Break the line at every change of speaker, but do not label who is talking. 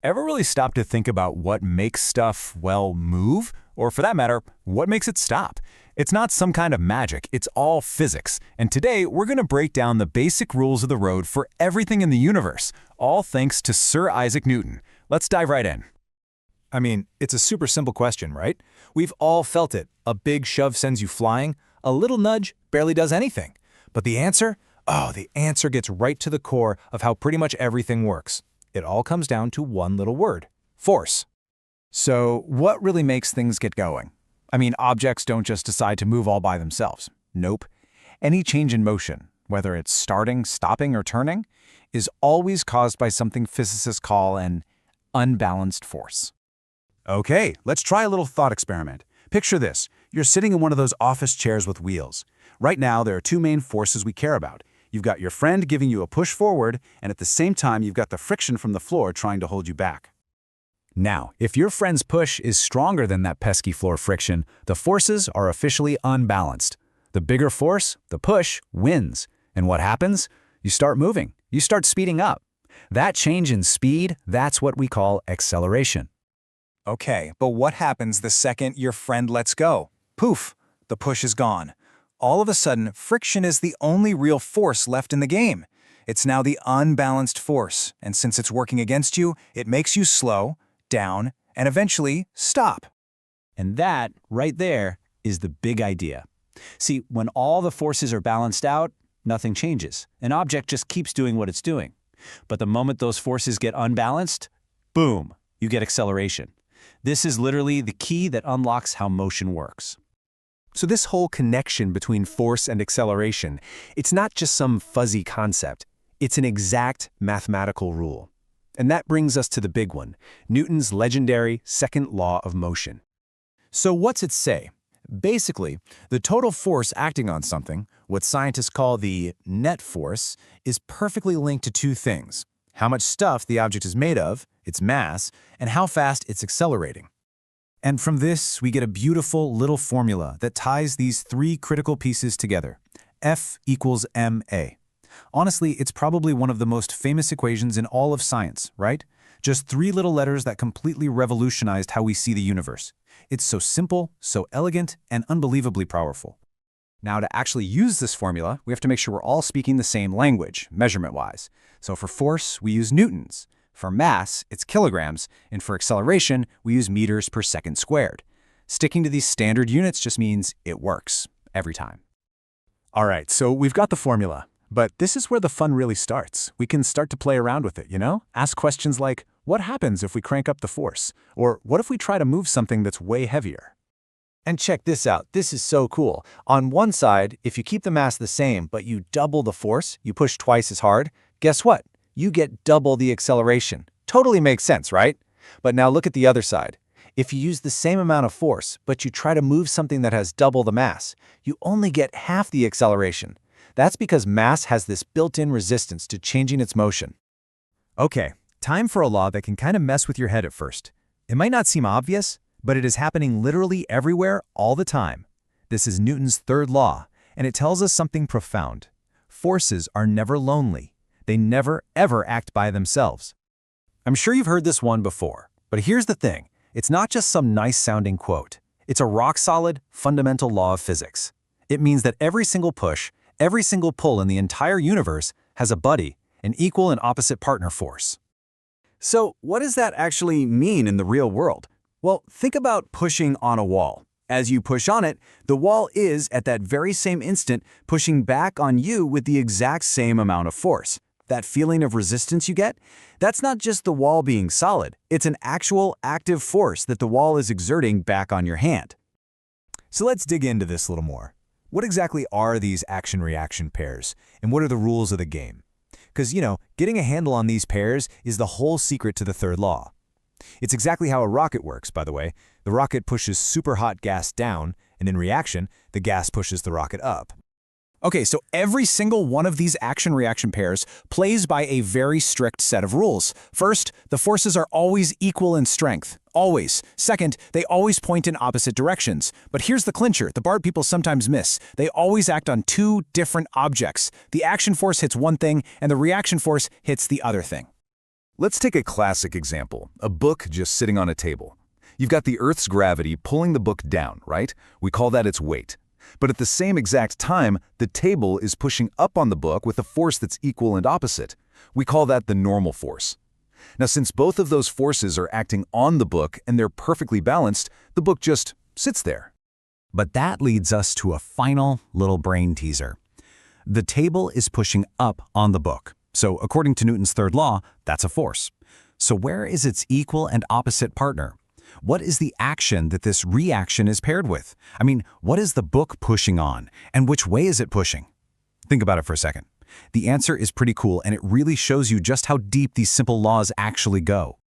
Ever really stop to think about what makes stuff, well, move? Or for that matter, what makes it stop? It's not some kind of magic, it's all physics. And today, we're going to break down the basic rules of the road for everything in the universe, all thanks to Sir Isaac Newton. Let's dive right in.
It's a super simple question, right? We've all felt it. A big shove sends you flying, a little nudge barely does anything. But the answer? Oh, the answer gets right to the core of how pretty much everything works. It all comes down to one little word: force. So, what really makes things get going? Objects don't just decide to move all by themselves. Nope. Any change in motion, whether it's starting, stopping, or turning, is always caused by something physicists call an unbalanced force.
Okay, let's try a little thought experiment. Picture this. You're sitting in one of those office chairs with wheels. Right now, there are two main forces we care about. You've got your friend giving you a push forward, and at the same time, you've got the friction from the floor trying to hold you back.
Now, if your friend's push is stronger than that pesky floor friction, the forces are officially unbalanced. The bigger force, the push, wins. And what happens? You start moving. You start speeding up. That change in speed, that's what we call acceleration.
Okay, but what happens the second your friend lets go? Poof, the push is gone. All of a sudden, friction is the only real force left in the game. It's now the unbalanced force, and since it's working against you, it makes you slow, down, and eventually stop.
And that, right there, is the big idea. See, when all the forces are balanced out, nothing changes. An object just keeps doing what it's doing. But the moment those forces get unbalanced, boom, you get acceleration. This is literally the key that unlocks how motion works.
So this whole connection between force and acceleration, it's not just some fuzzy concept. It's an exact mathematical rule. And that brings us to the big one, Newton's legendary second law of motion.
So what's it say? Basically, the total force acting on something, what scientists call the net force, is perfectly linked to two things: how much stuff the object is made of, its mass, and how fast it's accelerating. And from this, we get a beautiful little formula that ties these three critical pieces together. F equals ma. Honestly, it's probably one of the most famous equations in all of science, right? Just three little letters that completely revolutionized how we see the universe. It's so simple, so elegant, and unbelievably powerful. Now, to actually use this formula, we have to make sure we're all speaking the same language, measurement-wise. So for force, we use newtons. For mass, it's kilograms, and for acceleration, we use meters per second squared. Sticking to these standard units just means it works, every time.
All right, so we've got the formula, but this is where the fun really starts. We can start to play around with it, Ask questions like, what happens if we crank up the force? Or what if we try to move something that's way heavier?
And check this out, this is so cool. On one side, if you keep the mass the same, but you double the force, you push twice as hard, guess what? You get double the acceleration. Totally makes sense, right? But now look at the other side. If you use the same amount of force, but you try to move something that has double the mass, you only get half the acceleration. That's because mass has this built-in resistance to changing its motion.
Okay, time for a law that can kind of mess with your head at first. It might not seem obvious, but it is happening literally everywhere all the time. This is Newton's third law, and it tells us something profound. Forces are never lonely. They never, ever act by themselves. I'm sure you've heard this one before, but here's the thing. It's not just some nice-sounding quote. It's a rock-solid, fundamental law of physics. It means that every single push, every single pull in the entire universe has a buddy, an equal and opposite partner force.
So what does that actually mean in the real world? Well, think about pushing on a wall. As you push on it, the wall is, at that very same instant, pushing back on you with the exact same amount of force. That feeling of resistance you get, that's not just the wall being solid. It's an actual active force that the wall is exerting back on your hand.
So let's dig into this a little more. What exactly are these action-reaction pairs, and what are the rules of the game? Because, getting a handle on these pairs is the whole secret to the third law. It's exactly how a rocket works, by the way. The rocket pushes super hot gas down, and in reaction, the gas pushes the rocket up.
Okay, so every single one of these action-reaction pairs plays by a very strict set of rules. First, the forces are always equal in strength. Always. Second, they always point in opposite directions. But here's the clincher, the part people sometimes miss. They always act on two different objects. The action force hits one thing, and the reaction force hits the other thing.
Let's take a classic example, a book just sitting on a table. You've got the Earth's gravity pulling the book down, right? We call that its weight. But at the same exact time, the table is pushing up on the book with a force that's equal and opposite. We call that the normal force. Now, since both of those forces are acting on the book and they're perfectly balanced, the book just sits there.
But that leads us to a final little brain teaser. The table is pushing up on the book. So according to Newton's third law, that's a force. So where is its equal and opposite partner? What is the action that this reaction is paired with? I mean, what is the book pushing on, and which way is it pushing? Think about it for a second. The answer is pretty cool, and it really shows you just how deep these simple laws actually go.